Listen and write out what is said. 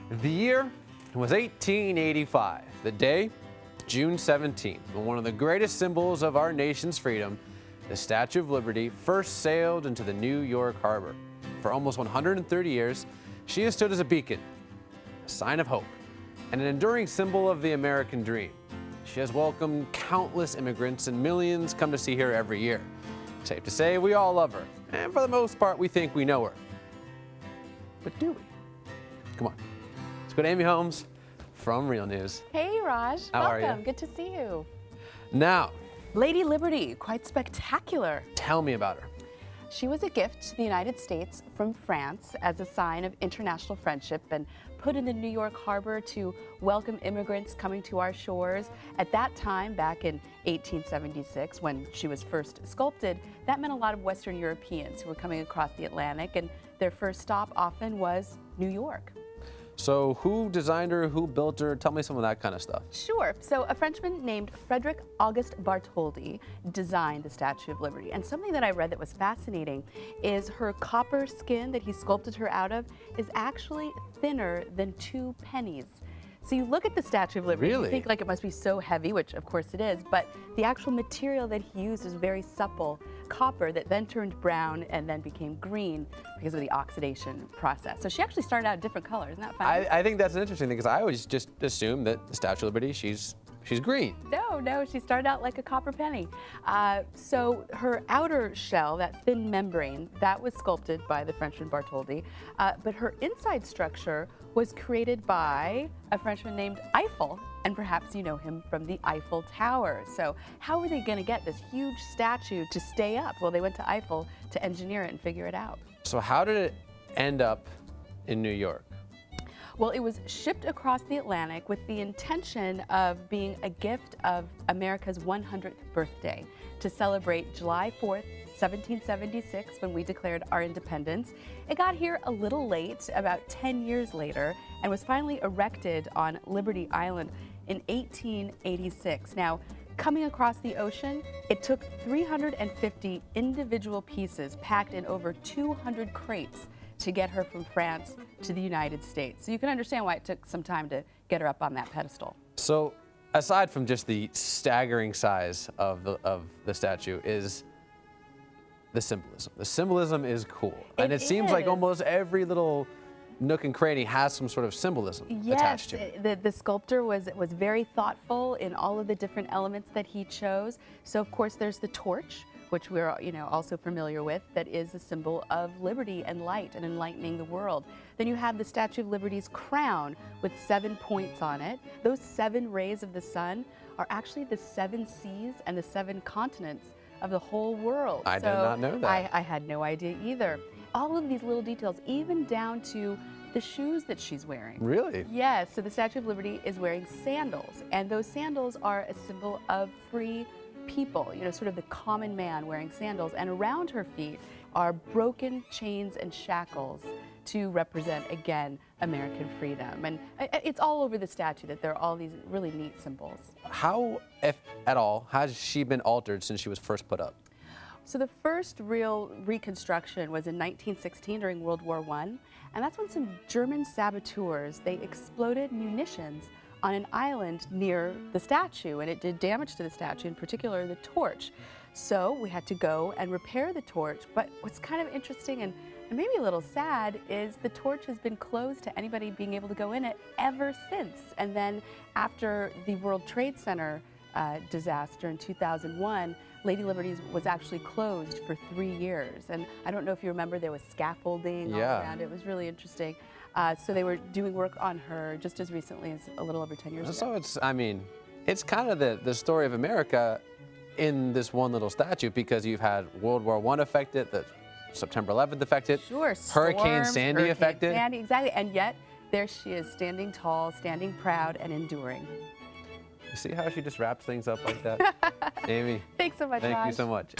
The year was 1885. The day, June 17th, when one of the greatest symbols of our nation's freedom, the Statue of Liberty, first sailed into the New York harbor. For almost 130 years, she has stood as a beacon, a sign of hope, and an enduring symbol of the American dream. She has welcomed countless immigrants, and millions come to see her every year. Safe to say, we all love her, and for the most part, we think we know her. But do we? Come on. Let's go to Amy Holmes from Real News. Hey, Raj. How are Welcome. you? Good to see you. Now, Lady Liberty, quite spectacular. tell me about her. She was a gift to the United States from France as a sign of international friendship and put in the New York harbor to welcome immigrants coming to our shores. At that time, back in 1876, when she was first sculpted, that meant a lot of Western Europeans who were coming across the Atlantic, and their first stop often was New York. So who designed her, who built her? Tell me some of that kind of stuff. Sure. So a Frenchman named Frederick Auguste Bartholdi designed the Statue of Liberty. And something that I read that was fascinating is her copper skin that he sculpted her out of is actually thinner than 2 pennies. So you look at the Statue of Liberty, Really? you think like it must be so heavy, which of course it is, but the actual material that he used is very supple copper that then turned brown and then became green because of the oxidation process. So she actually started out a different color. Isn't that funny? I think that's an interesting thing because I always just assumed that the Statue of Liberty, she's green. No, she started out like a copper penny. So her outer shell, that thin membrane, that was sculpted by the Frenchman Bartholdi, but her inside structure was created by a Frenchman named Eiffel, and perhaps you know him from the Eiffel Tower. So how were they going to get this huge statue to stay up? Well, they went to Eiffel to engineer it and figure it out. So how did it end up in New York? Well, it was shipped across the Atlantic with the intention of being a gift of America's 100th birthday to celebrate July 4th, 1776, when we declared our independence. It got here a little late, about 10 years later, and was finally erected on Liberty Island in 1886. Now, coming across the ocean, it took 350 individual pieces packed in over 200 crates to get her from France to the United States. So you can understand why it took some time to get her up on that pedestal. So aside from just the staggering size of the statue is the symbolism. The symbolism is cool. And it seems like is. almost every little nook and cranny has some sort of symbolism attached to it. The sculptor was very thoughtful in all of the different elements that he chose. So of course there's the torch, which we're also familiar with, that is a symbol of liberty and light and enlightening the world. Then you have the Statue of Liberty's crown with 7 points on it. Those 7 rays of the sun are actually the 7 seas and the 7 continents of the whole world. I did not know that. I had no idea either. All of these little details, even down to the shoes that she's wearing. Really? Yes, so the Statue of Liberty is wearing sandals, and those sandals are a symbol of free people, sort of the common man wearing sandals, and around her feet are broken chains and shackles to represent, again, American freedom. And it's all over the statue that there are all these really neat symbols. How, if at all, has she been altered since she was first put up? So the first real reconstruction was in 1916 during World War I, and that's when some German saboteurs, they exploded munitions on an island near the statue, and it did damage to the statue, in particular the torch. So we had to go and repair the torch, but what's kind of interesting and maybe a little sad is the torch has been closed to anybody being able to go in it ever since. And then after the World Trade Center disaster in 2001, Lady Liberty was actually closed for 3 years. And I don't know if you remember, there was scaffolding all around it. It was really interesting. So they were doing work on her just as recently as a little over 10 years ago. So it's kind of the story of America in this one little statue, because you've had World War I affected, the September 11th affected, Sure, Hurricane storms, Sandy affected. Sandy, exactly, and yet there she is, standing tall, standing proud, and enduring. You see how she just wraps things up like that? Amy, Thanks so much, thank Raj. you so much.